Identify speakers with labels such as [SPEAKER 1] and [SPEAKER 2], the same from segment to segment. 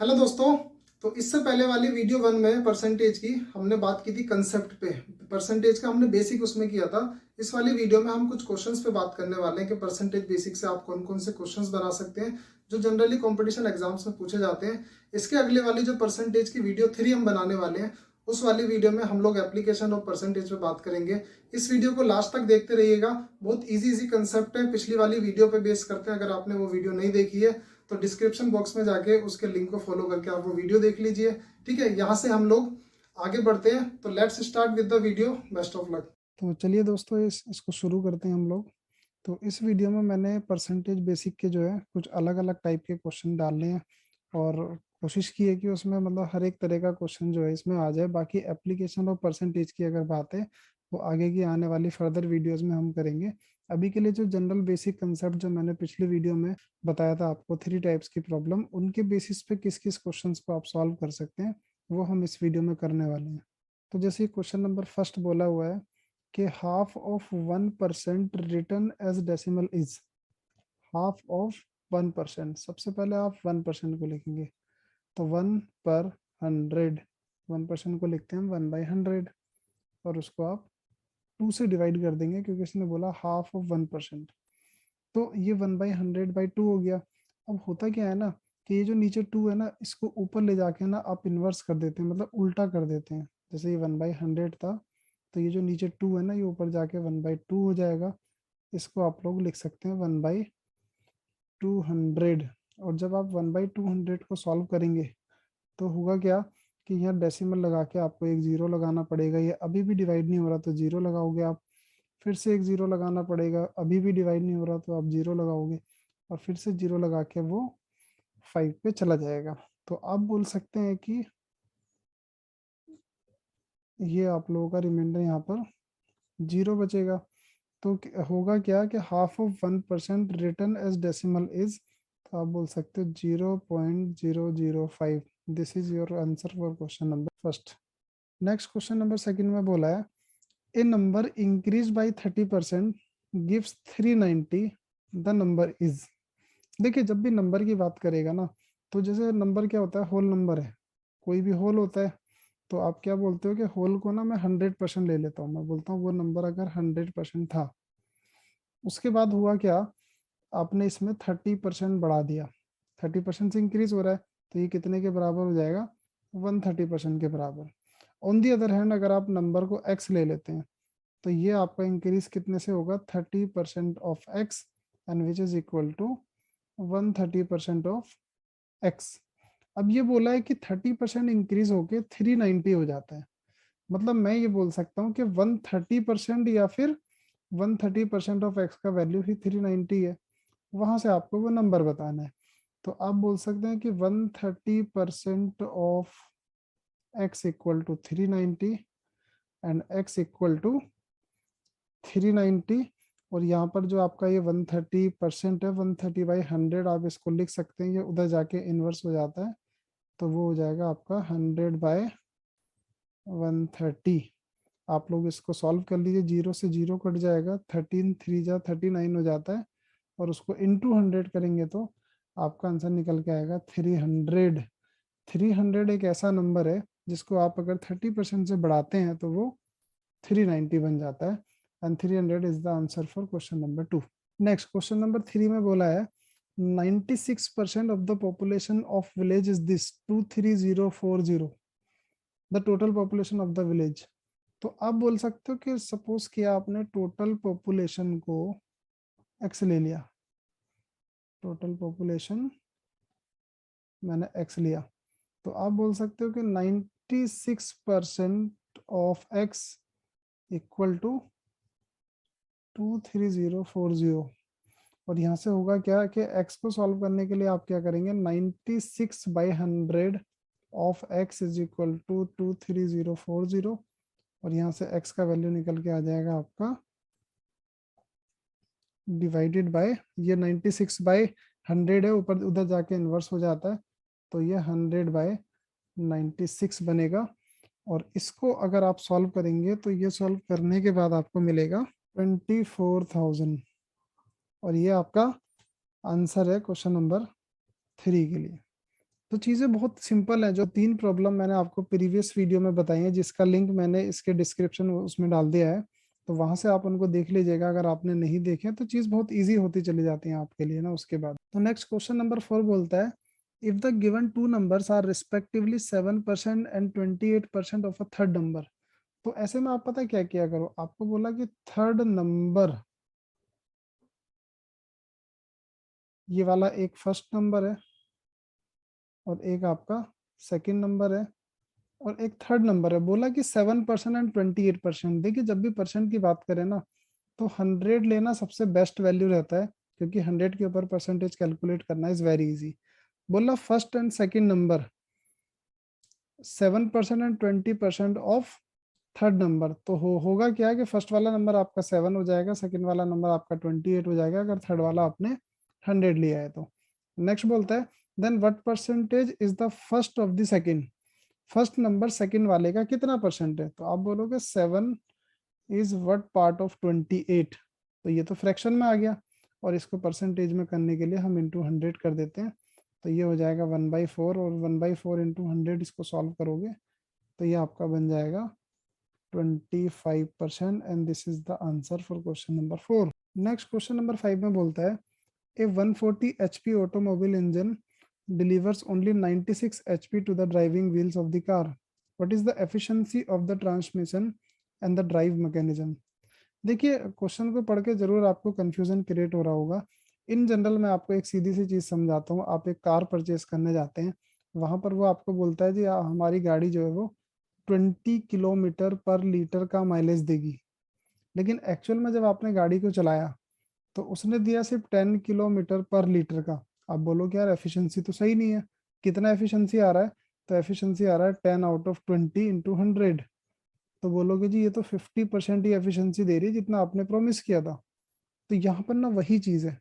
[SPEAKER 1] Hello दोस्तों। तो इससे पहले वाली वीडियो 1 में परसेंटेज की हमने बात की थी कंसेप्ट पे। परसेंटेज का हमने बेसिक उसमें किया था। इस वाली वीडियो में हम कुछ क्वेश्चंस पे बात करने वाले हैं कि परसेंटेज बेसिक से आप कौन कौन से क्वेश्चंस बना सकते हैं जो जनरली कंपटीशन एग्जाम्स में पूछे जाते हैं। इसके अगले वाली जो परसेंटेज की वीडियो 3 हम बनाने वाले हैं, उस वाली वीडियो में हम लोग एप्लीकेशन ऑफ परसेंटेज पे बात करेंगे। इस वीडियो को लास्ट तक देखते रहिएगा। बहुत इजी कंसेप्ट है, पिछली वाली वीडियो पे बेस करते हैं। अगर आपने वो वीडियो नहीं देखी है तो डिस्क्रिप्शन बॉक्स में जाके उसके लिंक को फॉलो करके आप वो वीडियो देख लीजिए। ठीक है, यहाँ से हम लोग आगे बढ़ते हैं। तो let's start with the video. Best of luck. तो चलिए दोस्तों, इसको शुरू करते हैं हम लोग। तो इस वीडियो में मैंने परसेंटेज बेसिक के जो है कुछ अलग अलग टाइप के क्वेश्चन डालने हैं और कोशिश की है कि उसमें मतलब हर एक तरह का क्वेश्चन जो है इसमें आ जाए। बाकी एप्लीकेशन और परसेंटेज की अगर बात है वो आगे की आने वाली फर्दर वीडियोस में हम करेंगे। अभी के लिए जो जनरल बेसिक कंसेप्ट जो मैंने पिछली वीडियो में बताया था आपको, 3 टाइप्स की प्रॉब्लम, उनके बेसिस पे किस किस क्वेश्चंस को आप सॉल्व कर सकते हैं वो हम इस वीडियो में करने वाले हैं। तो जैसे क्वेश्चन नंबर फर्स्ट बोला हुआ है कि half of 1% return as decimal is. Half of 1%, सबसे पहले आप 1% को लिखेंगे तो 1/100। 1% को लिखते हैं हम 1/100 और उसको आप 2 से डिवाइड कर देंगे क्योंकि इसने बोला हाफ ऑफ 1%। तो ये 1/100/2 हो गया। अब होता क्या है ना कि ये जो नीचे 2 है ना, इसको ऊपर ले जाके ना आप इन्वर्स कर देते हैं, मतलब उल्टा कर देते हैं। जैसे ये 1/100 था तो ये जो नीचे 2 है ना, ये ऊपर जाके 1/2 हो जाएगा। इसको आप लोग लिख सकते हैं 1/200। और जब आप 1/200 को सॉल्व करेंगे तो होगा क्या कि यहाँ डेसिमल लगा के आपको एक जीरो लगाना पड़ेगा। ये अभी भी डिवाइड नहीं हो रहा तो जीरो लगाओगे आप। फिर से एक जीरो लगाना पड़ेगा, अभी भी डिवाइड नहीं हो रहा तो आप जीरो लगाओगे और फिर से जीरो लगा के वो 5 पे चला जाएगा। तो आप बोल सकते हैं कि ये आप लोगों का रिमाइंडर यहाँ पर जीरो बचेगा। तो होगा क्या कि half of 1% return as decimal is, तो आप बोल सकते हो 0.005। This is your answer for question number first. Next question number second में बोला है a number increase by 30% gives 390, the number is. देखिए, जब भी नंबर की बात करेगा ना, तो जैसे नंबर क्या होता है, होल नंबर है, कोई भी होल होता है। तो आप क्या बोलते हो कि होल को ना मैं 100% ले लेता हूँ। मैं बोलता हूँ वो नंबर अगर 100% था, उसके बाद हुआ क्या, आपने इसमें 30% बढ़ा दिया। 30% से इंक्रीज हो रहा है तो ये कितने के बराबर हो जाएगा, 130% के बराबर। ऑन दी अदर हैंड अगर आप नंबर को x ले लेते हैं तो ये आपका इंक्रीज कितने से होगा, 30% of x, and which is equal to 130% of x। अब ये बोला है कि 30% इंक्रीज होके 390 हो जाता है। मतलब मैं ये बोल सकता हूँ कि 130% या फिर 130% ऑफ x का वैल्यू ही 390 है। वहां से आपको वो नंबर बताना है। तो आप बोल सकते हैं कि 130% of x equal to 390 and x equal to 390। और यहाँ पर जो आपका ये 130% है, 130/100 आप इसको लिख सकते हैं। ये उधर जाके इन्वर्स हो जाता है तो वो हो जाएगा आपका 100/130। आप लोग इसको सॉल्व कर लीजिए, जीरो से जीरो कट जाएगा, 13 3 जा 39 हो जाता है और उसको इंटू 100 करेंगे तो आपका आंसर निकल के आएगा 300। 300 एक ऐसा नंबर है जिसको आप अगर 30% से बढ़ाते हैं तो वो 390 बन जाता है। And 300 is the answer for question number 2। Next question number 3 में बोला है 96% of the population of village is this 23040, the total population of the village. तो आप बोल सकते हो कि सपोज किया आपने टोटल पॉपुलेशन को एक्स ले लिया, टोटल पॉपुलेशन मैंने एक्स लिया, तो आप बोल सकते हो कि 96% ऑफ एक्स इक्वल टू 23040। और यहाँ से होगा क्या कि x को सॉल्व करने के लिए आप क्या करेंगे, 96/100 of x is equal to 23040। और यहाँ से x का वैल्यू निकल के आ जाएगा आपका डिवाइडेड बाय, ये 96/100 है, ऊपर उधर जाके इन्वर्स हो जाता है तो ये 100/96 बनेगा। और इसको अगर आप सॉल्व करेंगे तो ये सॉल्व करने के बाद आपको मिलेगा 24,000। और ये आपका आंसर है क्वेश्चन नंबर 3 के लिए। तो चीज़ें बहुत सिंपल है। जो 3 प्रॉब्लम मैंने आपको प्रीवियस वीडियो में बताई है, जिसका लिंक मैंने इसके डिस्क्रिप्शन उसमें डाल दिया है, तो वहां से आप उनको देख लीजिएगा। अगर आपने नहीं देखे तो चीज़ बहुत ईजी होती चली जाती है आपके लिए ना उसके बाद। तो नेक्स्ट क्वेश्चन नंबर 4 बोलता है, if the given two numbers are respectively 7% and 28% of a third number. तो ऐसे में आप पता है क्या किया करो, आपको बोला कि थर्ड नंबर, ये वाला एक फर्स्ट नंबर है और एक आपका सेकंड नंबर है और एक थर्ड नंबर है। बोला कि 7% एंड 28%। देखिए जब भी परसेंट की बात करें ना, तो 100 लेना सबसे बेस्ट वैल्यू रहता है, क्योंकि 100 के ऊपर परसेंटेज कैलकुलेट करना इज वेरी इजी। बोला first and second number 7% and 20% of third number. तो होगा क्या कि फर्स्ट वाला नंबर आपका 7 हो जाएगा, सेकंड वाला नंबर आपका 28 हो जाएगा, अगर थर्ड वाला आपने 100 लिया है तो। नेक्स्ट बोलता है, then what percentage is the first of the second. First number second वाले का कितना परसेंट है, तो आप बोलोगे 7 इज व्हाट पार्ट ऑफ 28। तो ये तो फ्रैक्शन में आ गया, और इसको परसेंटेज में करने के लिए हम इंटू 100 कर देते हैं। तो ये हो जाएगा 1/4, और 1/4 इंटू 100 इसको सॉल्व करोगे तो ये आपका बन जाएगा 25%, and this is the answer for question number 4। Next question number 5 में बोलता है, ए 140 HP automobile engine delivers only 96 HP to the driving wheels of the car. What is the efficiency of the transmission and the drive mechanism? देखिए question को पढ़ के जरूर आपको confusion create हो रहा होगा। इन जनरल मैं आपको एक सीधी सी चीज समझाता हूँ। आप एक कार परचेस करने जाते हैं, वहां पर वो आपको बोलता है जी हमारी गाड़ी जो है वो 20 किलोमीटर पर लीटर का माइलेज देगी, लेकिन एक्चुअल में जब आपने गाड़ी को चलाया तो उसने दिया सिर्फ 10 किलोमीटर पर लीटर का। आप बोलो कि यार एफिशिएंसी तो सही नहीं है, कितना एफिशिएंसी आ रहा है, तो एफिशिएंसी आ रहा है 10/20 इंटू 100। तो बोलोगे जी ये तो 50% ही एफिशिएंसी दे रही है जितना आपने प्रॉमिस किया था। तो यहाँ पर ना वही चीज है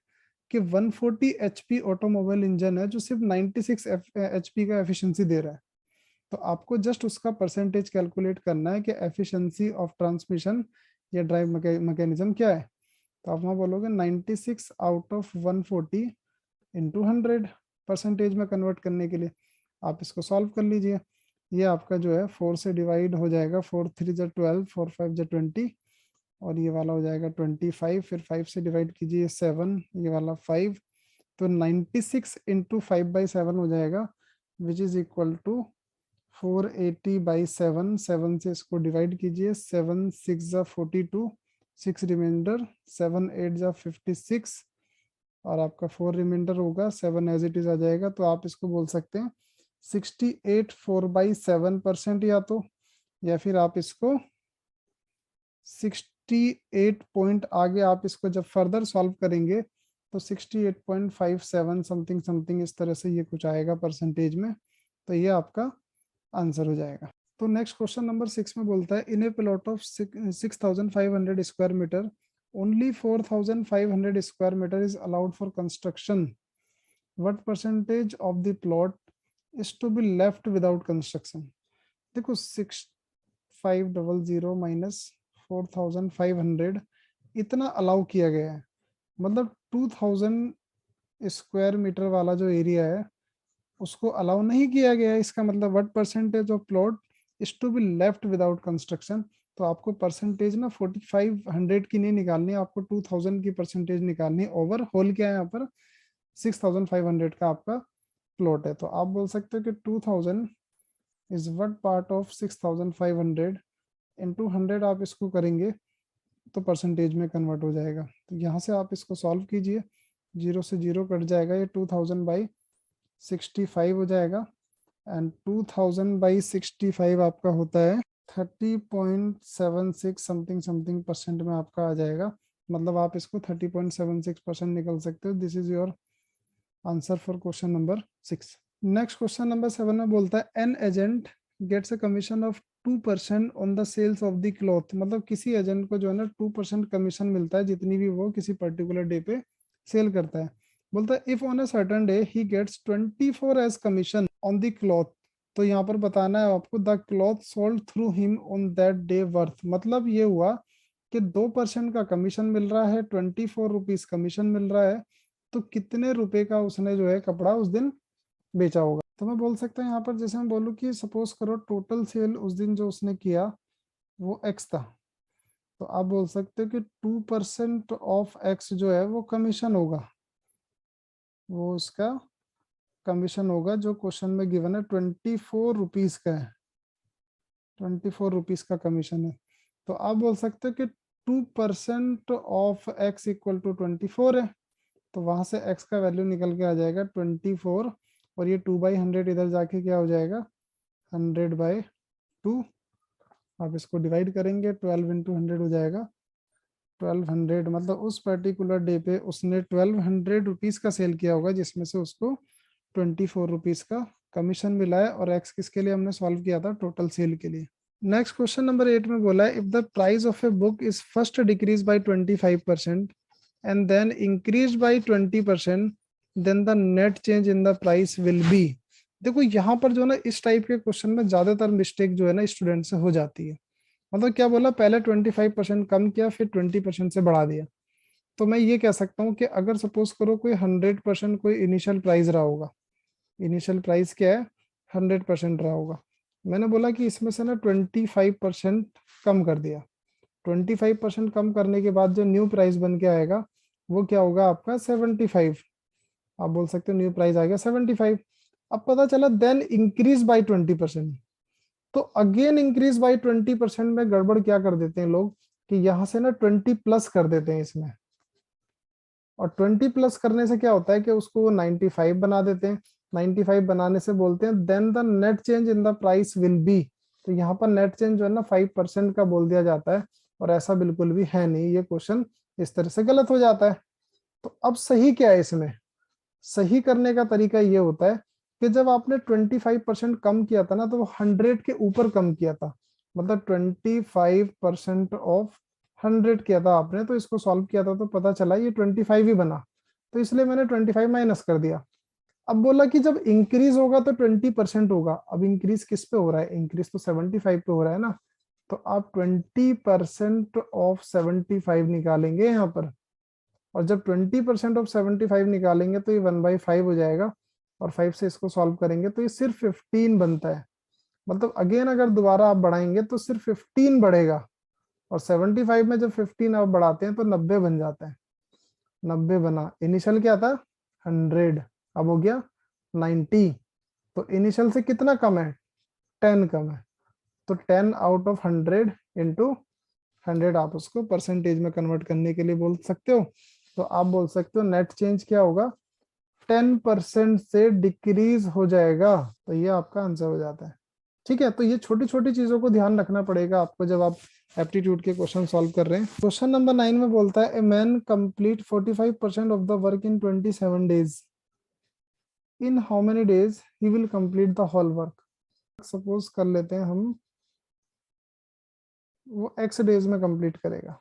[SPEAKER 1] कि 140 HP ऑटोमोबाइल इंजन है जो सिर्फ 96 HP का एफिशिएंसी दे रहा है। तो आपको जस्ट उसका परसेंटेज कैलकुलेट करना है कि एफिशिएंसी ऑफ ट्रांसमिशन या ड्राइव मैकेनिज्म क्या है। तो आप वहाँ बोलोगे 96 आउट ऑफ 140 इंटू 100 परसेंटेज में कन्वर्ट करने के लिए। आप इसको सॉल्व कर लीजिए। ये आपका जो है 4 से डिवाइड हो जाएगा, 4 3 जा 12, 4 5 जा 20, और ये वाला हो जाएगा 25। फिर 5 से डिवाइड कीजिए 7, ये वाला 5। तो 96 इंटू 5/7 हो जाएगा, विच इज इक्वल टू 480/7। 7 से इसको डिवाइड कीजिए, 7 6 जा 42, 6 रिमाइंडर, 7 8 जा 56, और आपका 4 रिमाइंडर होगा, 7 एज इट इज आ जाएगा। तो आप इसको बोल सकते हैं 68 4/7%, या फिर आप इसको 68 पॉइंट आगे आप इसको जब फर्दर सॉल्व करेंगे तो 68.57 समथिंग समथिंग इस तरह से ये कुछ आएगा परसेंटेज में। तो ये आपका आंसर हो जाएगा। तो नेक्स्ट क्वेश्चन नंबर 6 में बोलता है, in a plot of 6500 square metre only 4500 square metre is allowed for construction. What percentage of the plot is to be left without construction. देखो 6500 माइनस 4500 इतना अलाउ किया गया है, मतलब 2000 स्क्वायर मीटर वाला जो एरिया है उसको अलाउ नहीं किया गया है। इसका मतलब what percentage of plot is to be left without construction. तो आपको परसेंटेज ना 4500 की नहीं निकालनी, आपको 2000 की परसेंटेज निकालनी। ओवर होल क्या है यहाँ पर 6500 का आपका प्लॉट है। तो आप बोल सकते हो कि 2000 is what part of 6500 into 100 आप इसको करेंगे तो परसेंटेज में कन्वर्ट हो जाएगा। तो यहाँ से आप इसको सॉल्व कीजिए, 0 से 0 कट जाएगा, ये 2000/65 हो जाएगा, एंड 2000/65 आपका होता है 30.76 समथिंग समथिंग परसेंट में आपका आ जाएगा। मतलब आप इसको 30.76% निकल सकते हो। This is your answer for question number 6। Next question number 7 में बोलता है, an agent gets a commission of 2% on the sales of the cloth. मतलब किसी एजेंट को जो है ना 2% कमीशन मिलता है जितनी भी वो किसी पर्टिकुलर डे पे सेल करता है। बोलता है if on a certain day he gets 24 as commission on the cloth. तो यहाँ पर बताना है आपको the cloth sold through him on that day worth. मतलब ये हुआ कि 2% का कमीशन मिल रहा है, 24 रुपीज कमीशन मिल रहा है, तो कितने रुपए का उसने जो है कपड़ा उस दिन बेचा होगा। तो मैं बोल सकता हूँ यहाँ पर, जैसे मैं बोलूँ कि सपोज करो टोटल सेल उस दिन जो उसने किया वो एक्स था, तो आप बोल सकते हो कि 2% ऑफ एक्स जो है वो कमीशन होगा, वो उसका कमीशन होगा, जो क्वेश्चन में गिवन है 24 रुपीज का है, 24 रुपीज का कमीशन है। तो आप बोल सकते हो कि 2% ऑफ एक्स इक्वल टू 24 है, तो वहां से x का वैल्यू निकल के आ जाएगा 24, और ये 2/100 इधर जाके क्या हो जाएगा 100/2। आप इसको डिवाइड करेंगे, 12 × 100 हो जाएगा 1200, मतलब उस पर्टिकुलर डे पे उसने 1200 रुपीज का सेल किया होगा, जिसमें से उसको 24 रुपीज का कमीशन मिला है, और एक्स किसके लिए हमने सॉल्व किया था, टोटल सेल के लिए। नेक्स्ट क्वेश्चन नंबर 8 में बोला है, if the price of a book is first decrease by 25% and then increased by 20%, then the net change in the price will be। देखो यहाँ पर जो है ना, इस टाइप के क्वेश्चन में ज्यादातर मिस्टेक जो है ना स्टूडेंट से हो जाती है। मतलब क्या बोला, पहले 25% कम किया, फिर 20% से बढ़ा दिया। तो मैं ये कह सकता हूँ कि अगर सपोज करो कोई 100% कोई इनिशियल प्राइस रहा होगा, इनिशियल प्राइस क्या है 100% रहा होगा, मैंने बोला कि इसमें से ना 25% कम कर दिया, 25% कम करने के बाद जो न्यू प्राइस बन के आएगा वो क्या होगा आपका 75। आप बोल सकते हो न्यू प्राइस आ गया 75। अब पता चला देन इंक्रीज बाय 20%, तो अगेन इंक्रीज बाय 20% में गड़बड़ क्या कर देते हैं लोग कि यहाँ से ना 20 प्लस कर देते हैं इसमें, और 20 प्लस करने से क्या होता है कि उसको वो 95 बना देते हैं। 95 बनाने से बोलते हैं then the net change in the price will be, तो यहाँ पर नेट चेंज जो है ना 5% का बोल दिया जाता है, और ऐसा बिल्कुल भी है नहीं, ये क्वेश्चन इस तरह से गलत हो जाता है। तो अब सही क्या है इसमें, सही करने का तरीका ये होता है कि जब आपने 25% कम किया था ना, तो वो 100 के ऊपर कम किया था, मतलब 25% ऑफ 100 किया था आपने, तो इसको सॉल्व किया था तो पता चला ये 25 ही बना, तो इसलिए मैंने 25 माइनस कर दिया। अब बोला कि जब इंक्रीज होगा तो 20% होगा, अब इंक्रीज किस पे हो रहा है, इंक्रीज तो 75 पे हो रहा है ना, तो आप 20% ऑफ 75 निकालेंगे यहाँ पर, और जब 20% ऑफ 75 निकालेंगे तो ये 1/5 हो जाएगा, और 5 से इसको सॉल्व करेंगे तो ये सिर्फ 15 बनता है। मतलब अगेन अगर दोबारा आप बढ़ाएंगे तो सिर्फ 15 बढ़ेगा, और 75 में जब 15 आप बढ़ाते हैं तो 90 बन जाता है। 90 बना, इनिशियल क्या था 100, अब हो गया 90, तो इनिशियल से कितना कम है 10 कम है, तो 10 आउट ऑफ 100 इंटू 100 आप उसको परसेंटेज में कन्वर्ट करने के लिए बोल सकते हो। तो आप बोल सकते हो नेट चेंज क्या होगा 10% से डिक्रीज हो जाएगा, तो ये आपका आंसर हो जाता है। ठीक है, तो ये छोटी छोटी चीजों को ध्यान रखना पड़ेगा आपको जब आप एप्टीट्यूड के क्वेश्चन सॉल्व कर रहे हैं। क्वेश्चन नंबर 9 में बोलता है a man complete 45% of the work in 27 days, in how many days he will complete the whole work. Suppose कर लेते हैं हम, वो एक्स डेज में कंप्लीट करेगा,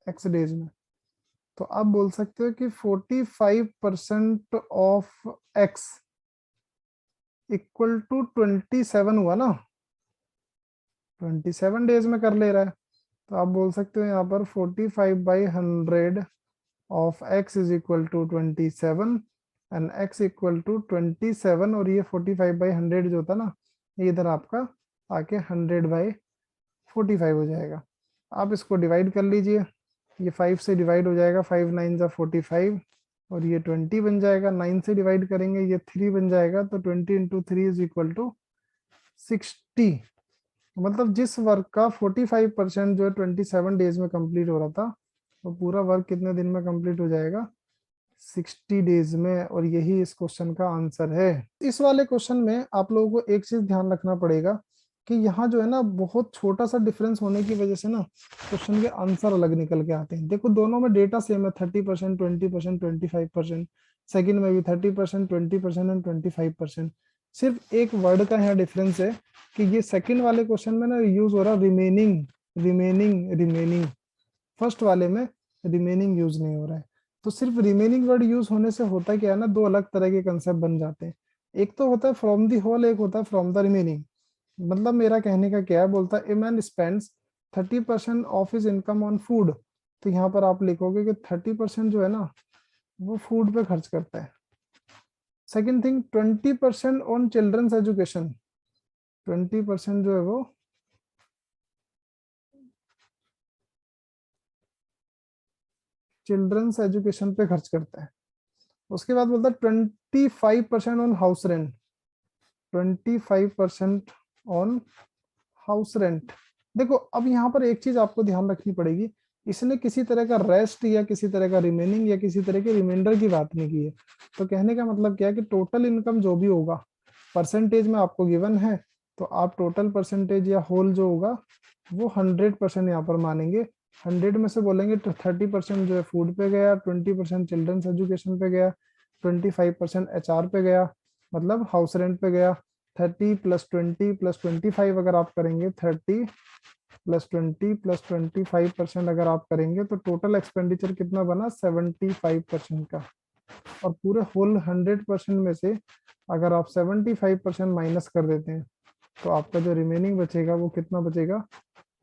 [SPEAKER 1] एक्स डेज में, तो आप बोल सकते हो कि 45% ऑफ एक्स इक्वल टू 27 हुआ ना, 27 डेज में कर ले रहा है, तो आप बोल सकते हो यहाँ पर 45/100 of x is equal to 27, and x equal to 27, और ये 45/100 जो था ना, ये इधर आपका आके 100/45 हो जाएगा। आप इसको डिवाइड कर लीजिए, ये 5 से डिवाइड हो जाएगा, 5 9 जा 45, और ये 20 बन जाएगा, 9 से डिवाइड करेंगे ये 3 बन जाएगा, तो 20 इंटू 3 इज इक्वल टू 60। मतलब जिस वर्क का 45% जो है 27 डेज में कंप्लीट हो रहा था, वो पूरा वर्क कितने दिन में कंप्लीट हो जाएगा 60 डेज में, और यही इस क्वेश्चन का आंसर है। इस वाले क्वेश्चन में आप लोगों को एक चीज ध्यान रखना पड़ेगा कि यहाँ जो है ना बहुत छोटा सा डिफरेंस होने की वजह से ना क्वेश्चन के आंसर अलग निकल के आते हैं। देखो दोनों में डेटा सेम है, 30%, 20%, 25%, सेकंड में भी 30%, 20% एंड 25%। सिर्फ एक वर्ड का यहाँ डिफरेंस है कि ये सेकंड वाले क्वेश्चन में ना यूज हो रहा रिमेनिंग, रिमेनिंग, रिमेनिंग, फर्स्ट वाले में रिमेनिंग यूज नहीं हो रहा है। तो सिर्फ रिमेनिंग वर्ड यूज होने से होता क्या है ना, दो अलग तरह के कंसेप्ट बन जाते हैं। एक तो होता है फ्रॉम दी होल, एक होता है फ्रॉम द रिमेनिंग। मतलब मेरा कहने का क्या है, बोलता है a man spends 30% of his income on food, तो यहाँ पर आप लिखोगे कि 30% जो है ना वो फूड पे खर्च करता है। Second thing 20% on children's education, 20% जो है वो चिल्ड्रंस एजुकेशन पे खर्च करता है। उसके बाद बोलता है 25% on house rent, 25% on house rent. देखो अब यहाँ पर एक चीज आपको ध्यान रखनी पड़ेगी, इसने किसी तरह का रेस्ट या किसी तरह का रिमेनिंग या किसी तरह के रिमाइंडर की बात नहीं की है। तो कहने का मतलब क्या है कि टोटल इनकम जो भी होगा परसेंटेज में आपको गिवन है, तो आप टोटल परसेंटेज या होल जो होगा वो 100% यहाँ पर मानेंगे। 100 में से बोलेंगे तो 30% जो है फूड पे गया, 20% चिल्ड्रंस एजुकेशन पे गया, 25% HR पे गया, मतलब हाउस रेंट पे गया। 30 + 20 + 25 अगर आप करेंगे, 30 + 20 + 25% अगर आप करेंगे तो टोटल एक्सपेंडिचर कितना बना, 75% का। और पूरे होल 100% में से अगर आप 75% माइनस कर देते हैं तो आपका जो रिमेनिंग बचेगा वो कितना बचेगा,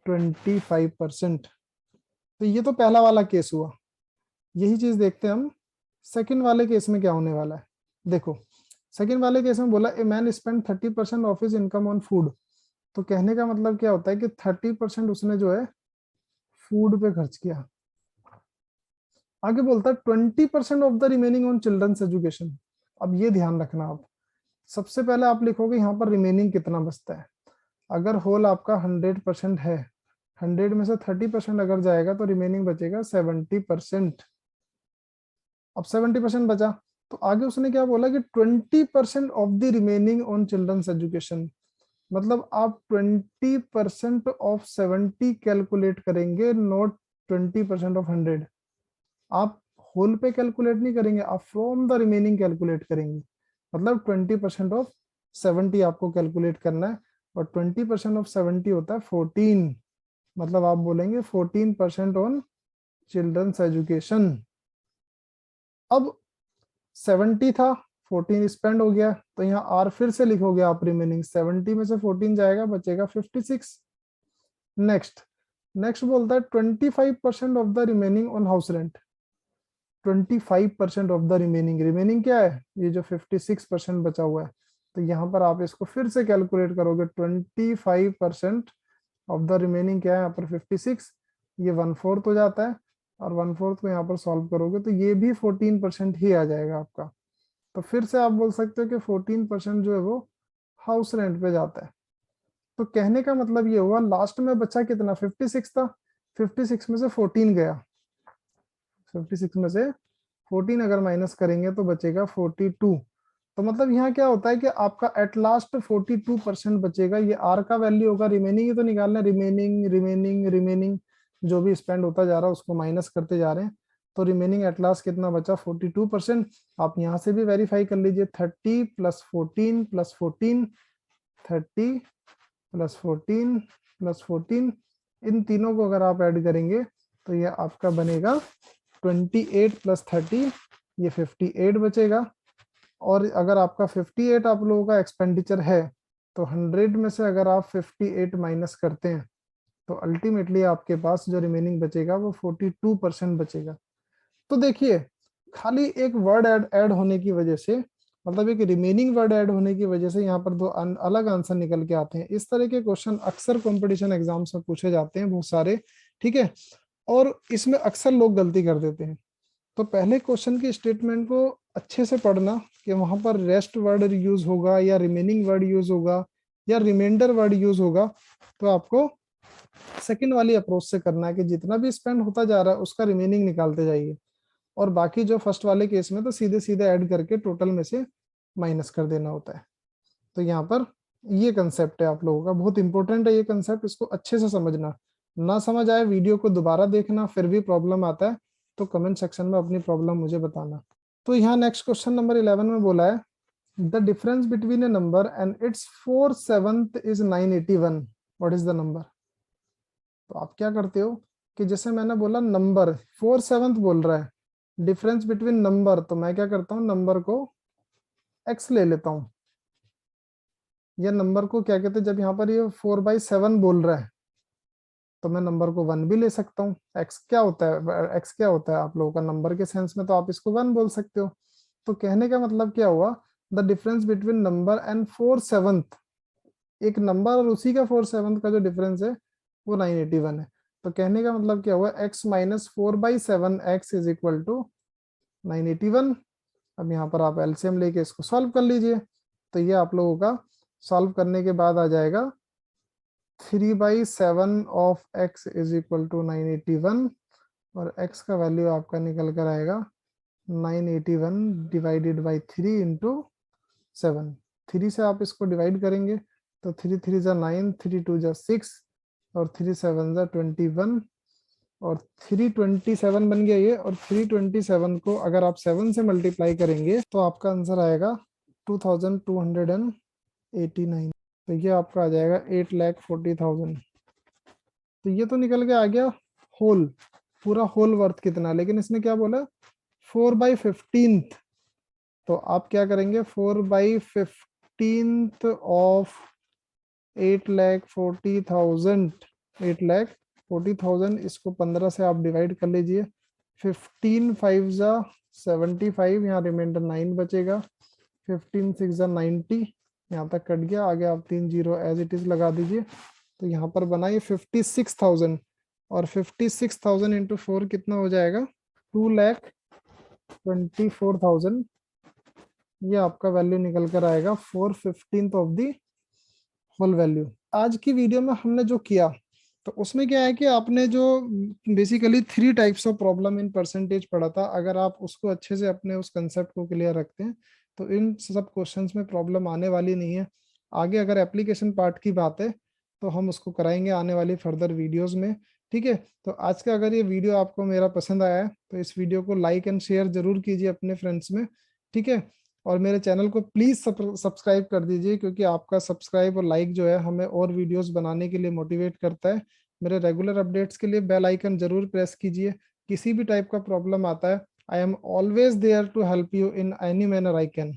[SPEAKER 1] 25%। तो ये तो पहला वाला केस हुआ। यही चीज देखते हैं हम सेकंड वाले केस में क्या होने वाला है। देखो सेकंड वाले केस में बोला a man spend 30% of his income on food. तो कहने का मतलब क्या होता है कि 30% उसने जो है फूड पे खर्च किया। आगे बोलता है 20% of the remaining on children's education. अब ये ध्यान रखना, आप सबसे पहले आप लिखोगे यहाँ पर रिमेनिंग कितना बचता है। अगर होल आपका 100% है, 100 में से 30% अगर जाएगा तो रिमेनिंग बचेगा 70%। अब 70% बचा, तो आगे उसने क्या बोला कि 20% of the remaining on children's education. मतलब आप 20% ऑफ 70 कैलकुलेट करेंगे, नॉट 20% ऑफ 100। आप होल पे कैलकुलेट नहीं करेंगे, आप फ्रॉम द रिमेनिंग कैलकुलेट करेंगे। मतलब 20% ऑफ 70 आपको कैलकुलेट करना है, और 20% ऑफ 70 होता है 14। मतलब आप बोलेंगे 14% ऑन चिल्ड्रंस एजुकेशन। अब 70 था, 14 स्पेंड हो गया, तो यहाँ आर फिर से लिखोगे आप रिमेनिंग, 70 में से 14 जाएगा, बचेगा 56। नेक्स्ट नेक्स्ट बोलता है 25% of the remaining on house rent. 25% of the remaining, remaining क्या है, ये जो 56% बचा हुआ है। तो यहाँ पर आप इसको फिर से कैलकुलेट करोगे, 25% ऑफ द रिमेनिंग क्या है यहाँ पर 56, ये 1/4 हो जाता है, और 1/4 को यहाँ पर सॉल्व करोगे तो ये भी 14% ही आ जाएगा आपका। तो फिर से आप बोल सकते हो कि 14% जो है वो हाउस रेंट पे जाता है। तो कहने का मतलब ये हुआ लास्ट में बचा कितना, 56 था, 56 में से 14 गया, 56 में से 14 अगर माइनस करेंगे तो बचेगा 42। तो मतलब यहाँ क्या होता है कि आपका एट लास्ट 42% बचेगा। ये आर का वैल्यू होगा, रिमेनिंग ही तो निकालना है, रिमेनिंग रिमेनिंग रिमेनिंग, जो भी स्पेंड होता जा रहा है उसको माइनस करते जा रहे हैं। तो रिमेनिंग एट लास्ट कितना बचा, 42%। आप यहाँ से भी वेरीफाई कर लीजिए, 30 + 14 + 14, 30 + 14 + 14, इन तीनों को अगर आप ऐड करेंगे तो ये आपका बनेगा 28 + 30, ये 58 बचेगा। और अगर आपका 58 आप लोगों का एक्सपेंडिचर है, तो 100 में से अगर आप 58 माइनस करते हैं तो अल्टीमेटली आपके पास जो रिमेनिंग बचेगा वो 42% बचेगा। तो देखिए खाली एक वर्ड ऐड होने की वजह से, मतलब एक रिमेनिंग वर्ड ऐड होने की वजह से यहाँ पर दो अलग आंसर निकल के आते हैं। इस तरह के क्वेश्चन अक्सर कंपटीशन एग्जाम्स में पूछे जाते हैं बहुत सारे, ठीक है। और इसमें अक्सर लोग गलती कर देते हैं। तो पहले क्वेश्चन की स्टेटमेंट को अच्छे से पढ़ना कि वहां पर रेस्ट वर्ड यूज होगा या रिमेनिंग वर्ड यूज होगा या रिमाइंडर वर्ड यूज होगा। तो आपको सेकंड वाली अप्रोच से करना है कि जितना भी स्पेंड होता जा रहा है उसका रिमेनिंग निकालते जाइए, और बाकी जो फर्स्ट वाले केस में तो सीधे सीधे ऐड करके टोटल में से माइनस कर देना होता है। तो यहाँ पर ये कंसेप्ट है आप लोगों का, बहुत इंपॉर्टेंट है ये कंसेप्ट, इसको अच्छे से समझना। ना समझ आए वीडियो को दोबारा देखना, फिर भी प्रॉब्लम आता है तो कमेंट सेक्शन में अपनी प्रॉब्लम मुझे बताना। तो यहाँ नेक्स्ट क्वेश्चन नंबर 11 में बोला है the difference between A number and it's 4/7 is 981, what is the number. तो आप क्या करते हो कि जैसे मैंने बोला नंबर 4/7 बोल रहा है, डिफरेंस बिटवीन नंबर, तो मैं क्या करता हूँ नंबर को x ले लेता हूँ, या नंबर को क्या कहते हैं, जब यहाँ पर ये 4/7 बोल रहा है तो मैं नंबर को 1 भी ले सकता हूँ। x क्या होता है, x क्या होता है आप लोगों का, नंबर के सेंस में तो आप इसको 1 बोल सकते हो। तो कहने का मतलब क्या हुआ the difference between number and 4/7, एक नंबर और उसी का 4/7 का जो डिफरेंस है वो 981 है। तो कहने का मतलब क्या हुआ, x minus 4/7 x is equal to 981। अब यहाँ पर आप एलसीएम लेके इसको सॉल्व कर लीजिए। तो ये आप लोगों का सॉल्व करने के बाद आ जाएगा 3/7 of x is equal to 981, और x का वैल्यू आपका निकल कर आएगा 981 डिवाइडेड बाई 3 इंटू 7। 3 से आप इसको डिवाइड करेंगे तो 3 3 जा 9, 3 2 जा 6, और 3 7 जा 21, और 327 बन गया ये। और 327 को अगर आप 7 से मल्टीप्लाई करेंगे तो आपका आंसर आएगा 2289। तो ये आपका आ जाएगा 8,40,000। तो ये तो निकल के आ गया होल, पूरा होल वर्थ कितना, लेकिन इसने क्या बोला 4/15। तो आप क्या करेंगे, 4/15 ऑफ 8,40,000, 8,40,000, इसको 15 से आप डिवाइड कर लीजिए। 15 5 जा 75, यहाँ रिमाइंडर 9 बचेगा। 15 6 जा 90, यहाँ तक कट गया, आगे आप 3 0 एज इट इज लगा दीजिए। तो यहाँ पर बनाइए 56,000, और 56,000 इंटू 4 कितना हो जाएगा, 2,24,000। ये आपका वैल्यू निकल कर आएगा 4/15 ऑफ दी होल वैल्यू। आज की वीडियो में हमने जो किया, तो उसमें क्या है कि आपने जो basically 3 types of problem in percentage पढ़ा था, अगर आप उसको अच्छे से अपने उस कंसेप्ट को क्लियर रखते हैं तो इन सब क्वेश्चंस में प्रॉब्लम आने वाली नहीं है। आगे अगर एप्लीकेशन पार्ट की बात है तो हम उसको कराएंगे आने वाली फर्दर वीडियोस में, ठीक है। तो आज का अगर ये वीडियो आपको मेरा पसंद आया है तो इस वीडियो को लाइक एंड शेयर जरूर कीजिए अपने फ्रेंड्स में, ठीक है। और मेरे चैनल को प्लीज सब्सक्राइब कर दीजिए, क्योंकि आपका सब्सक्राइब और लाइक जो है हमें और वीडियोस बनाने के लिए मोटिवेट करता है। मेरे रेगुलर अपडेट्स के लिए बेल आइकन जरूर प्रेस कीजिए। किसी भी टाइप का प्रॉब्लम आता है, I am always there to help you in any manner I can,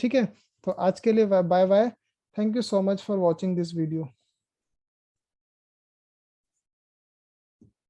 [SPEAKER 1] ठीक है। तो आज के लिए bye bye, thank you so much for watching this video.